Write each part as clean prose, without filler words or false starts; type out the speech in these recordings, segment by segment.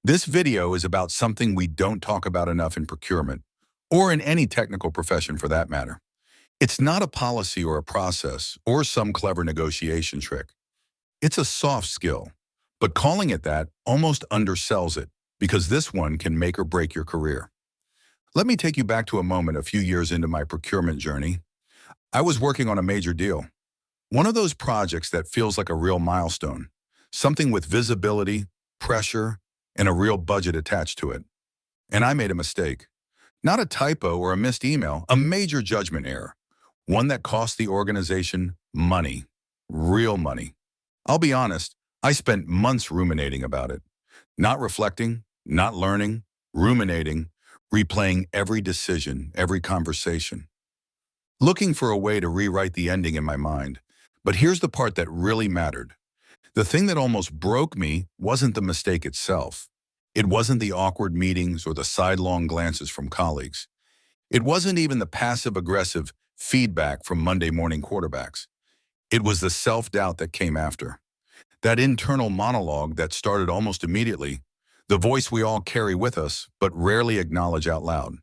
This video is about something we don't talk about enough in procurement, or in any technical profession for that matter. It's not a policy or a process, or some clever negotiation trick. It's a soft skill, but calling it that almost undersells it, because this one can make or break your career. Let me take you back to a moment a few years into my procurement journey. I was working on a major deal, one of those projects that feels like a real milestone, something with visibility, pressure, and a real budget attached to it. And I made a mistake. Not a typo or a missed email, a major judgment error. One that cost the organization money. Real money. I'll be honest, I spent months ruminating about it. Not reflecting, not learning, ruminating, replaying every decision, every conversation. Looking for a way to rewrite the ending in my mind. But here's the part that really mattered. The thing that almost broke me wasn't the mistake itself. It wasn't the awkward meetings or the sidelong glances from colleagues. It wasn't even the passive-aggressive feedback from Monday morning quarterbacks. It was the self-doubt that came after. That internal monologue that started almost immediately, the voice we all carry with us but rarely acknowledge out loud.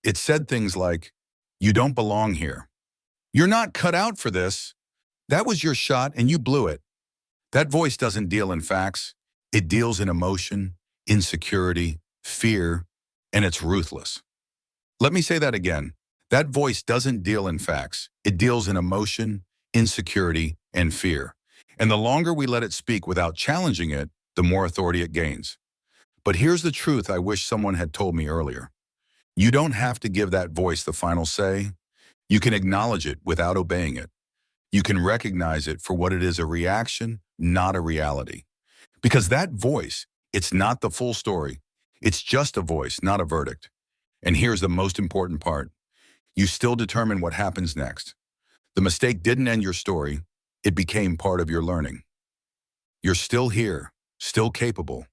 It said things like, "You don't belong here. You're not cut out for this. That was your shot and you blew it." That voice doesn't deal in facts. It deals in emotion, insecurity, fear, and it's ruthless. Let me say that again. That voice doesn't deal in facts. It deals in emotion, insecurity, and fear. And the longer we let it speak without challenging it, the more authority it gains. But here's the truth I wish someone had told me earlier. You don't have to give that voice the final say. You can acknowledge it without obeying it. You can recognize it for what it is, a reaction, not a reality. Because that voice, it's not the full story. It's just a voice, not a verdict. And here's the most important part. You still determine what happens next. The mistake didn't end your story. It became part of your learning. You're still here, still capable,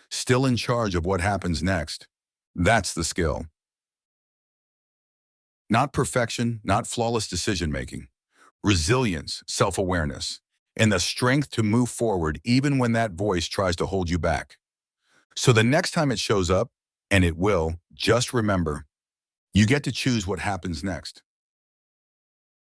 still in charge of what happens next. That's the skill. Not perfection, not flawless decision-making. Resilience, self-awareness, and the strength to move forward even when that voice tries to hold you back. So the next time it shows up, and it will, just remember, you get to choose what happens next.